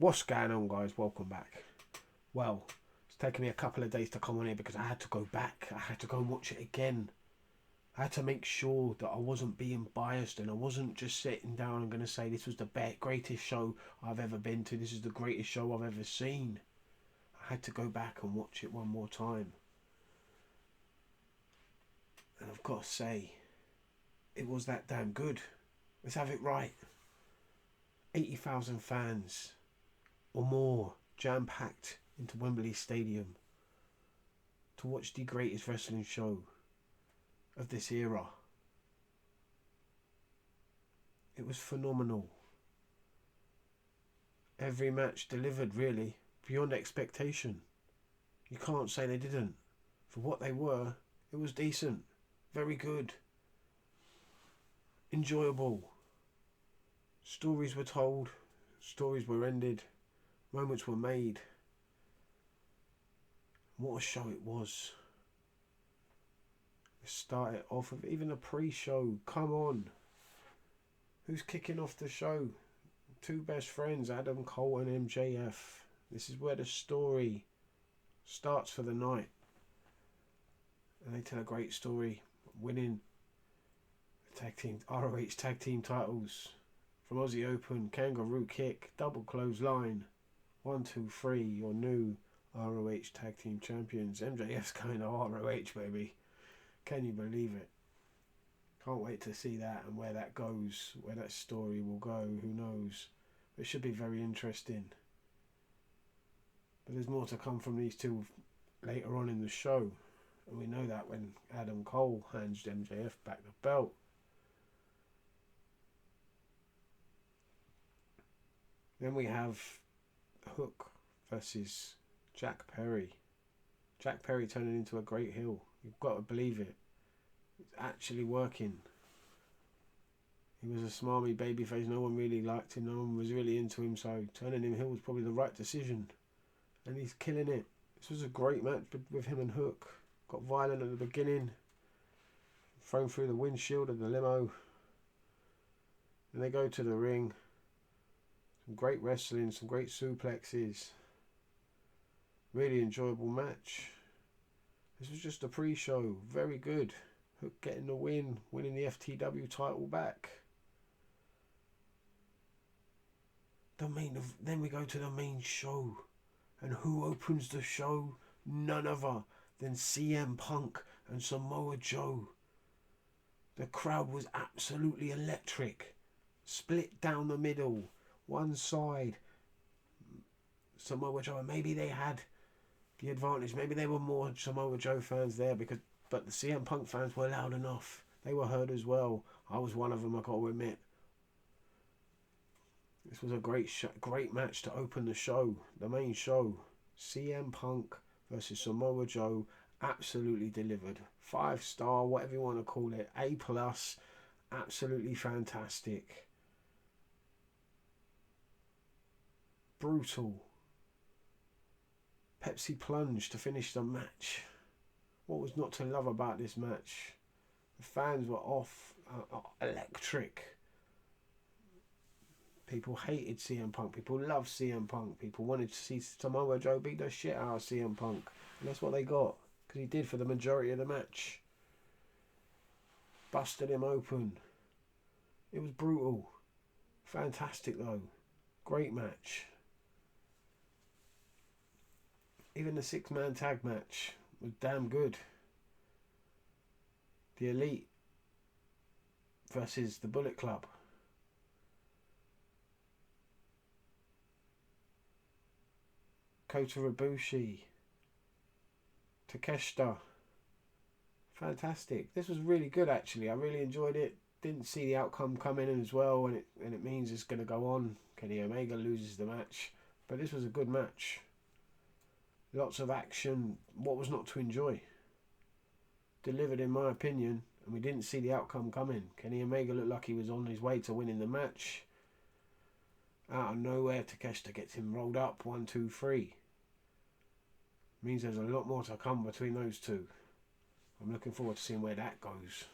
What's going on, guys? Welcome back. Well, it's taken me a couple of days to come on here because I had to go back. I had to go and watch it again. I had to make sure that I wasn't being biased and I wasn't just sitting down and going to say this was the greatest show I've ever been to. This is the greatest show I've ever seen. I had to go back and watch it one more time. And I've got to say, it was that damn good. Let's have it right. 80,000 fans or more jam-packed into Wembley Stadium to watch the greatest wrestling show of this era. It was phenomenal. Every match delivered, really, beyond expectation. You can't say they didn't. For what they were, it was decent, very good, enjoyable. Stories were told, stories were ended, moments were made. What a show it was. Let's start it off with even a pre-show. Come on. Who's kicking off the show? Two best friends, Adam Cole and MJF. This is where the story starts for the night. And they tell a great story, winning the ROH tag team titles from Aussie Open, kangaroo kick, double clothesline. 1, 2, 3, your new ROH tag team champions. MJF's going to ROH, baby. Can you believe it? Can't wait to see that and where that goes, where that story will go. Who knows? It should be very interesting. But there's more to come from these two later on in the show. And we know that when Adam Cole hands MJF back the belt. Then we have Hook versus Jack Perry. Jack Perry turning into a great heel. You've got to believe it. It's actually working. He was a smarmy babyface. No one really liked him. No one was really into him. So turning him heel was probably the right decision. And he's killing it. This was a great match with him and Hook. Got violent at the beginning. Thrown through the windshield of the limo. And they go to the ring. Some great wrestling. Some great suplexes. Really enjoyable match. This was just a pre-show. Very good. Hook getting the win. Winning the FTW title back. Then we go to the main show. And who opens the show? None other than CM Punk and Samoa Joe. The crowd was absolutely electric. Split down the middle. One side, Samoa Joe. And maybe they had the advantage. Maybe there were more Samoa Joe fans there, but the CM Punk fans were loud enough. They were heard as well. I was one of them, I got to admit. This was a great match to open the show, the main show. CM Punk versus Samoa Joe absolutely delivered. 5-star, whatever you want to call it. A+, absolutely fantastic. Brutal. Pepsi plunge to finish the match. What was not to love about this match? The fans were off, electric. People hated CM Punk. People loved CM Punk. People wanted to see Samoa Joe beat the shit out of CM Punk. And that's what they got. Because he did for the majority of the match. Busted him open. It was brutal. Fantastic though. Great match. Even the 6-man tag match was damn good. The Elite versus the Bullet Club. Kota Ibushi. Takeshita. Fantastic. This was really good actually. I really enjoyed it. Didn't see the outcome coming in as well, and it means it's going to go on. Kenny Omega loses the match. But this was a good match. Lots of action. What was not to enjoy? Delivered in my opinion, and we didn't see the outcome coming. Kenny Omega looked like he was on his way to winning the match. Out of nowhere, Takeshita gets him rolled up. 1, 2, 3. Means there's a lot more to come between those two. I'm looking forward to seeing where that goes.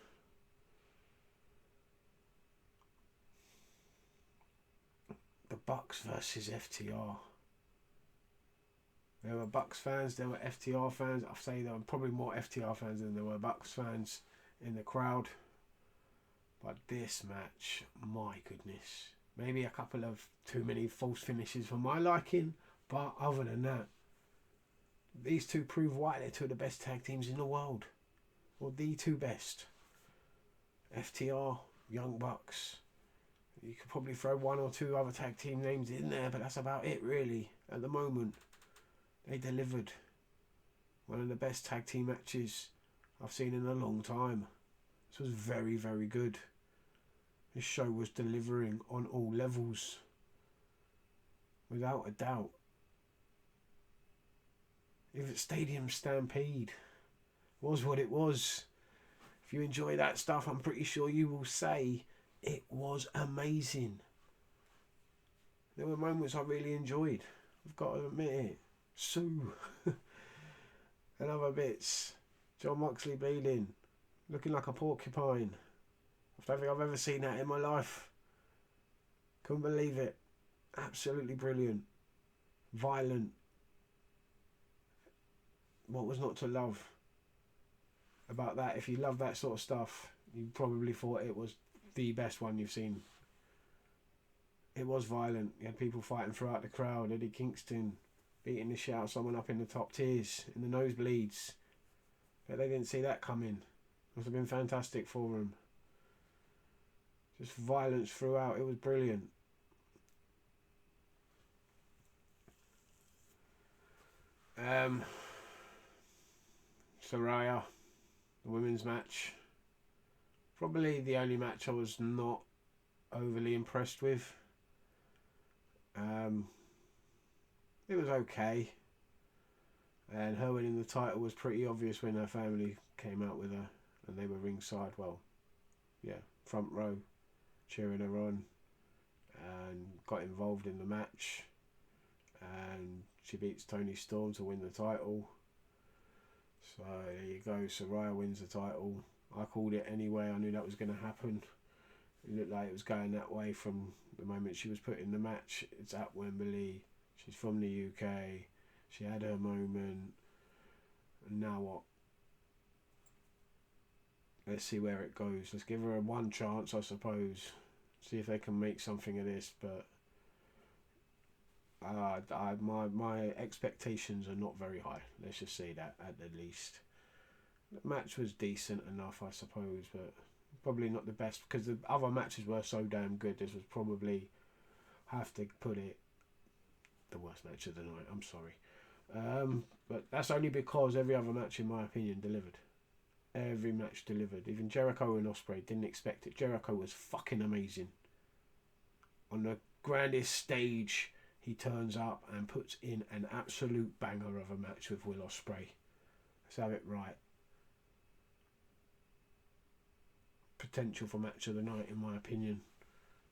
the Bucks versus FTR. There were Bucks fans, there were FTR fans. I'd say there were probably more FTR fans than there were Bucks fans in the crowd. But this match, my goodness. Maybe a couple of too many false finishes for my liking. But other than that, these two prove why they're two of the best tag teams in the world. Or the two best. FTR, Young Bucks. You could probably throw one or two other tag team names in there, but that's about it really at the moment. They delivered one of the best tag team matches I've seen in a long time. This was very, very good. This show was delivering on all levels. Without a doubt. If it's Stadium Stampede was what it was. If you enjoy that stuff, I'm pretty sure you will say it was amazing. There were moments I really enjoyed. I've got to admit it. Sue. And other bits. John Moxley bleeding. Looking like a porcupine. I don't think I've ever seen that in my life. Couldn't believe it. Absolutely brilliant. Violent. What was not to love about that? If you love that sort of stuff, you probably thought it was the best one you've seen. It was violent. You had people fighting throughout the crowd. Eddie Kingston beating the shit out of someone up in the top tiers, in the nosebleeds. But they didn't see that coming. Must have been fantastic for them. Just violence throughout. It was brilliant. Saraya, the women's match. Probably the only match I was not overly impressed with. It was okay. And her winning the title was pretty obvious when her family came out with her and they were ringside. Well, yeah, front row, cheering her on, and got involved in the match. And she beats Toni Storm to win the title. So there you go. Saraya wins the title. I called it anyway. I knew that was going to happen. It looked like it was going that way from the moment she was put in the match. It's at Wembley. She's from the UK. She had her moment. And now what? Let's see where it goes. Let's give her a one chance, I suppose. See if they can make something of this. But my expectations are not very high. Let's just say that at the least. The match was decent enough, I suppose, but probably not the best because the other matches were so damn good. This was probably, have to put it, the worst match of the night. I'm sorry. But that's only because every other match, in my opinion, delivered. Every match delivered. Even Jericho and Ospreay didn't expect it. Jericho was fucking amazing. On the grandest stage, he turns up and puts in an absolute banger of a match with Will Ospreay. Let's have it right. Potential for match of the night, in my opinion.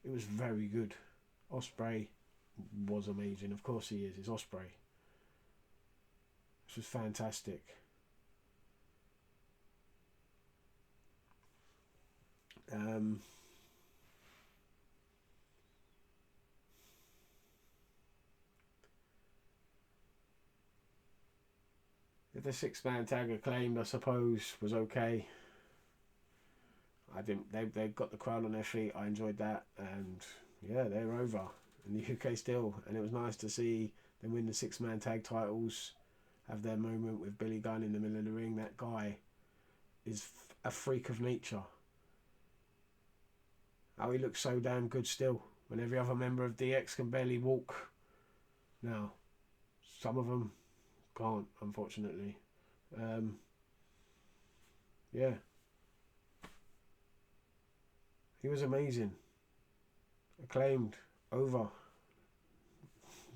It was very good. Ospreay was amazing. Of course he is. It's Ospreay. This was fantastic. The 6-man tag Acclaimed, I suppose, was okay. I didn't. They got the crowd on their feet. I enjoyed that, and yeah, they're over in the UK still. And it was nice to see them win the 6-man tag titles, have their moment with Billy Gunn in the middle of the ring. That guy is a freak of nature. How he looks so damn good still, when every other member of DX can barely walk. Now, some of them can't, unfortunately. Yeah. He was amazing. Acclaimed. Over.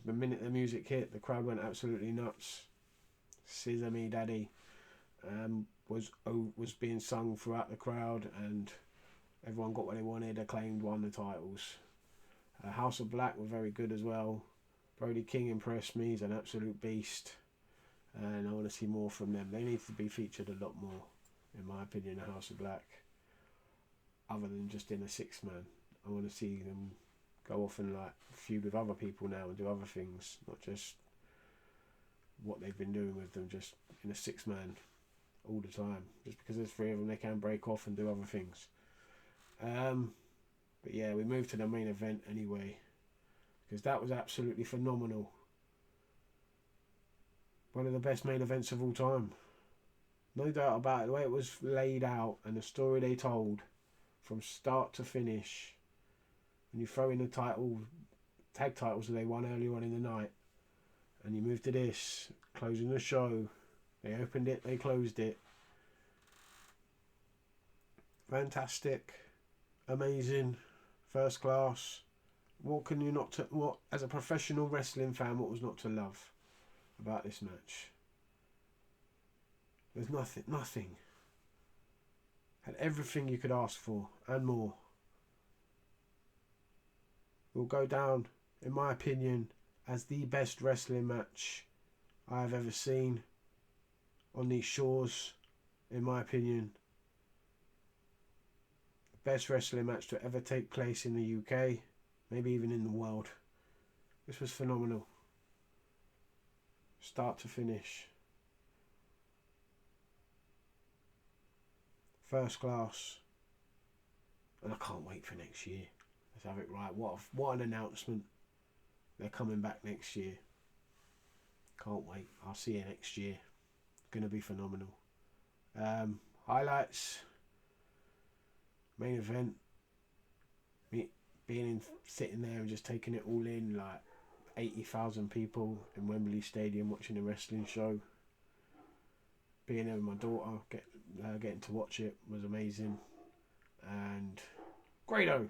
The minute the music hit, the crowd went absolutely nuts. Scissor Me Daddy was being sung throughout the crowd, and everyone got what they wanted. Acclaimed won the titles. House of Black were very good as well. Brody King impressed me. He's an absolute beast. And I want to see more from them. They need to be featured a lot more, in my opinion, in House of Black. Other than just in a 6-man. I want to see them go off and like feud with other people now and do other things, not just what they've been doing with them, just in a 6-man all the time. Just because there's 3 of them, they can break off and do other things. But yeah, we moved to the main event anyway, because that was absolutely phenomenal. One of the best main events of all time. No doubt about it. The way it was laid out and the story they told from start to finish. When you throw in the tag titles that they won earlier on in the night, and you move to this, closing the show. They opened it, they closed it. Fantastic. Amazing. First class. What can you not what as a professional wrestling fan, what was not to love about this match? There's nothing. Had everything you could ask for and more. It will go down, in my opinion, as the best wrestling match I have ever seen on these shores, in my opinion. The best wrestling match to ever take place in the UK, maybe even in the world. This was phenomenal. Start to finish. First class. And I can't wait for next year. Let's have it right. What an announcement. They're coming back next year. Can't wait. I'll see you next year. Gonna be phenomenal. Highlights. Main event. Sitting there and just taking it all in, like 80,000 people in Wembley Stadium watching a wrestling show. Being there with my daughter, getting to watch it was amazing. And Grado.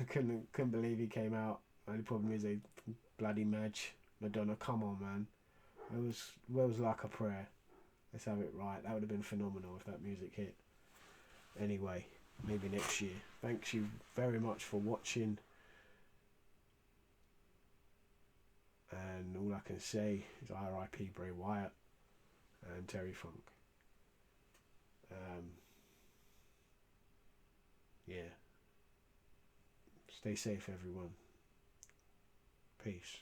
couldn't believe he came out. Only problem is a bloody match. Madonna, come on, man. It was like a prayer. Let's have it right. That would have been phenomenal if that music hit. Anyway, maybe next year. Thanks you very much for watching. And all I can say is R.I.P. Bray Wyatt and Terry Funk. Yeah. Stay safe, everyone. Peace.